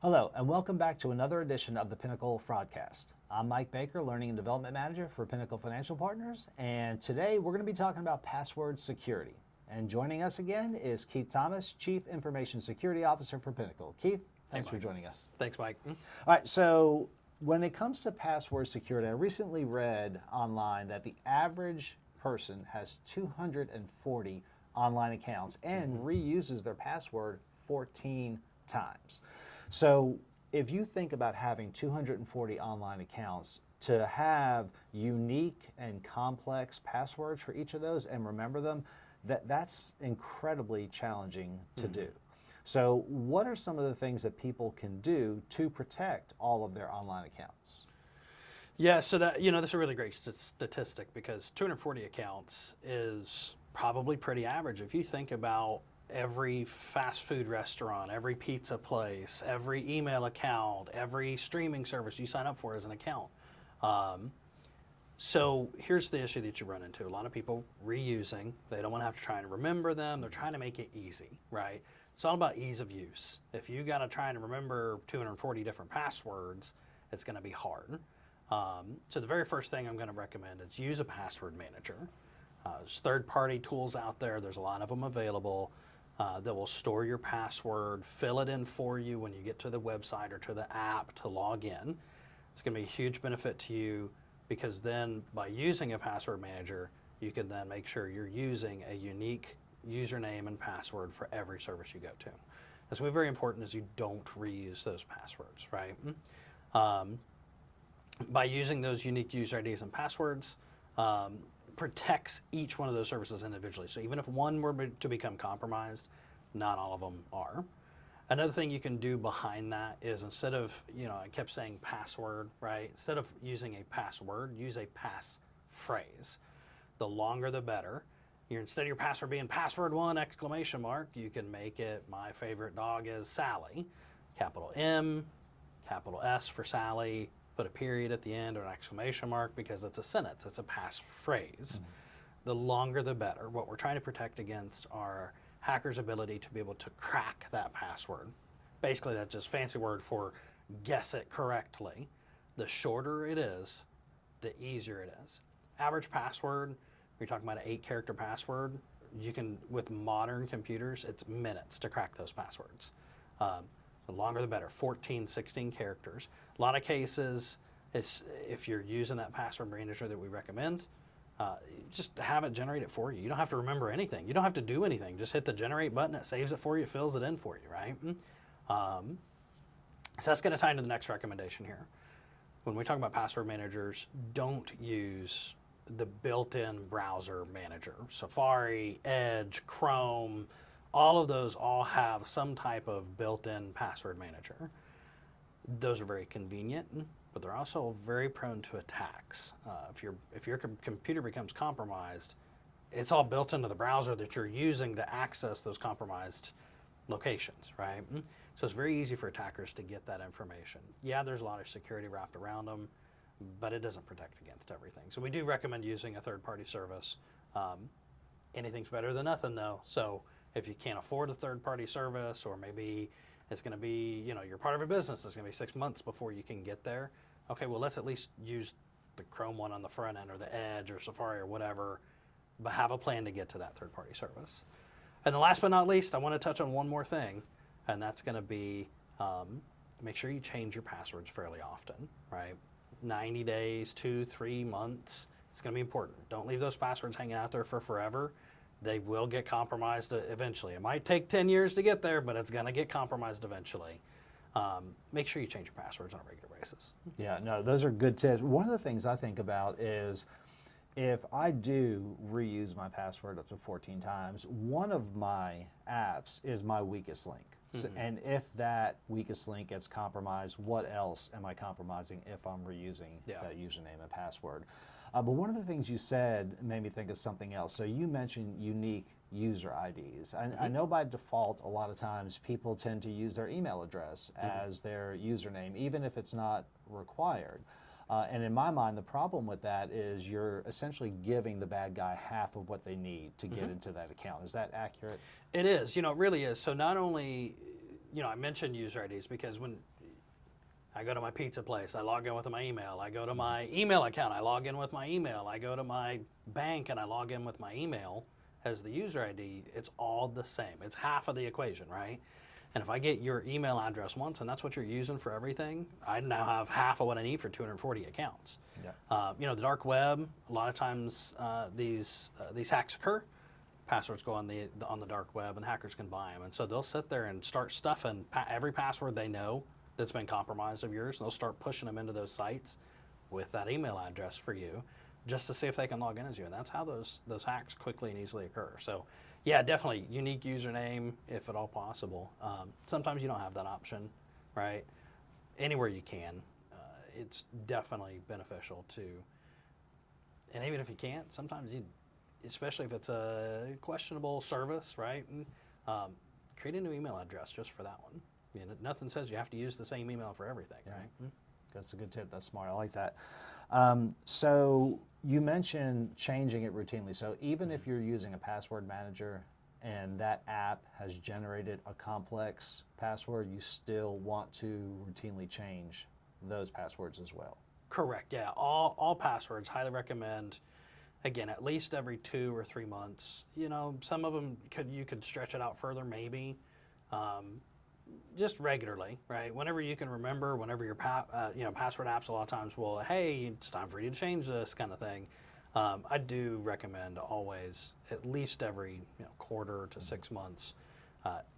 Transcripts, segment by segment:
Hello, and welcome back to another edition of the Pinnacle Fraudcast. I'm Mike Baker, Learning and Development Manager for Pinnacle Financial Partners, and today we're going to be talking about password security. And joining us again is Keith Thomas, Chief Information Security Officer for Pinnacle. Keith, thanks for joining us. Thanks, Mike. All right, so when it comes to password security, I recently read online that the average person has 240 online accounts and reuses their password 14 times. So if you think about having 240 online accounts, to have unique and complex passwords for each of those and remember them, that's incredibly challenging to do. So what are some of the things that people can do to protect all of their online accounts? Yeah, so that's a really great statistic because 240 accounts is probably pretty average. If you think about every fast food restaurant, every pizza place, every email account, every streaming service you sign up for as an account. So here's the issue that you run into. A lot of people reusing, they don't want to have to try and remember them. They're trying to make it easy, right? It's all about ease of use. If you got to try and remember 240 different passwords, it's going to be hard. So the very first thing I'm going to recommend is use a password manager. There's third-party tools out there. There's a lot of them available. That will store your password, fill it in for you when you get to the website or to the app to log in. It's going to be a huge benefit to you because then by using a password manager, you can then make sure you're using a unique username and password for every service you go to. That's going to be very important is you don't reuse those passwords, right? By using those unique user IDs and passwords, protects each one of those services individually. So even if one were to become compromised, not all of them are. Another thing you can do behind that is instead of, I kept saying password, right? Instead of using a password, use a passphrase. The longer the better. Instead of your password being password1 ! You can make it, my favorite dog is Sally. Capital M, capital S for Sally, put a period at the end or an exclamation mark because it's a sentence, it's a passphrase. The longer the better. What we're trying to protect against are hackers' ability to be able to crack that password. Basically, that's just fancy word for guess it correctly. The shorter it is, the easier it is. Average password, we're talking about an 8-character password. You can, with modern computers, it's minutes to crack those passwords. The longer the better, 14, 16 characters. A lot of cases, if you're using that password manager that we recommend, just have it generate it for you. You don't have to remember anything. You don't have to do anything. Just hit the generate button, it saves it for you, it fills it in for you, right? So that's going to tie into the next recommendation here. When we talk about password managers, don't use the built-in browser manager. Safari, Edge, Chrome, all of those all have some type of built-in password manager. Those are very convenient, but they're also very prone to attacks. If your computer becomes compromised, it's all built into the browser that you're using to access those compromised locations, right? So it's very easy for attackers to get that information. Yeah, there's a lot of security wrapped around them, but it doesn't protect against everything. So we do recommend using a third-party service. Anything's better than nothing, though. So if you can't afford a third-party service, or maybe it's going to be, you're part of a business, it's going to be 6 months before you can get there. Okay, well, let's at least use the Chrome one on the front end, or the Edge, or Safari, or whatever, but have a plan to get to that third-party service. And then last but not least, I want to touch on one more thing, and that's going to be make sure you change your passwords fairly often, right? 90 days, 2-3 months, it's going to be important. Don't leave those passwords hanging out there for forever. They will get compromised eventually. It might take 10 years to get there, but it's going to get compromised eventually. Make sure you change your passwords on a regular basis. Yeah, no, those are good tips. One of the things I think about is if I do reuse my password up to 14 times, one of my apps is my weakest link. So, and if that weakest link gets compromised, what else am I compromising if I'm reusing that username and password? But one of the things you said made me think of something else. So you mentioned unique user IDs. I know by default, a lot of times people tend to use their email address as their username, even if it's not required. And in my mind, the problem with that is you're essentially giving the bad guy half of what they need to get into that account. Is that accurate? It is, it really is. So not only, I mentioned user IDs because when I go to my pizza place, I log in with my email. I go to my email account, I log in with my email. I go to my bank and I log in with my email as the user ID. It's all the same. It's half of the equation, right? And if I get your email address once and that's what you're using for everything, I now have half of what I need for 240 accounts. Yeah. The dark web, a lot of times these hacks occur. Passwords go on the dark web and hackers can buy them. And so they'll sit there and start stuffing every password they know that's been compromised of yours. And they'll start pushing them into those sites with that email address for you just to see if they can log in as you. And that's how those hacks quickly and easily occur. So yeah, definitely unique username if at all possible. Sometimes you don't have that option, right? Anywhere you can, it's definitely beneficial to, and even if you can't, sometimes especially if it's a questionable service, right? Create a new email address just for that one. Nothing says you have to use the same email for everything, right? That's a good tip. That's smart. I like that. So you mentioned changing it routinely. So even if you're using a password manager and that app has generated a complex password, you still want to routinely change those passwords as well. Correct. Yeah. All passwords, highly recommend. Again, at least every 2 or 3 months. Some of them you could stretch it out further, maybe. Just regularly, right? Whenever you can remember, whenever your password apps a lot of times will, hey, it's time for you to change this kind of thing. I do recommend always, at least every quarter to 6 months,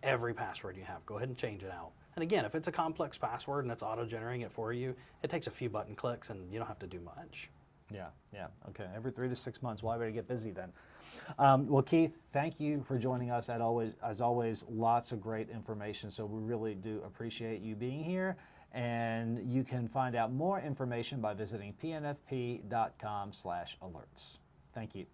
every password you have, go ahead and change it out. And again, if it's a complex password and it's auto-generating it for you, it takes a few button clicks and you don't have to do much. Yeah. Okay. Every 3 to 6 months. Well, I better get busy then. Well, Keith, thank you for joining us. As always, lots of great information. So we really do appreciate you being here. And you can find out more information by visiting pnfp.com/alerts. Thank you.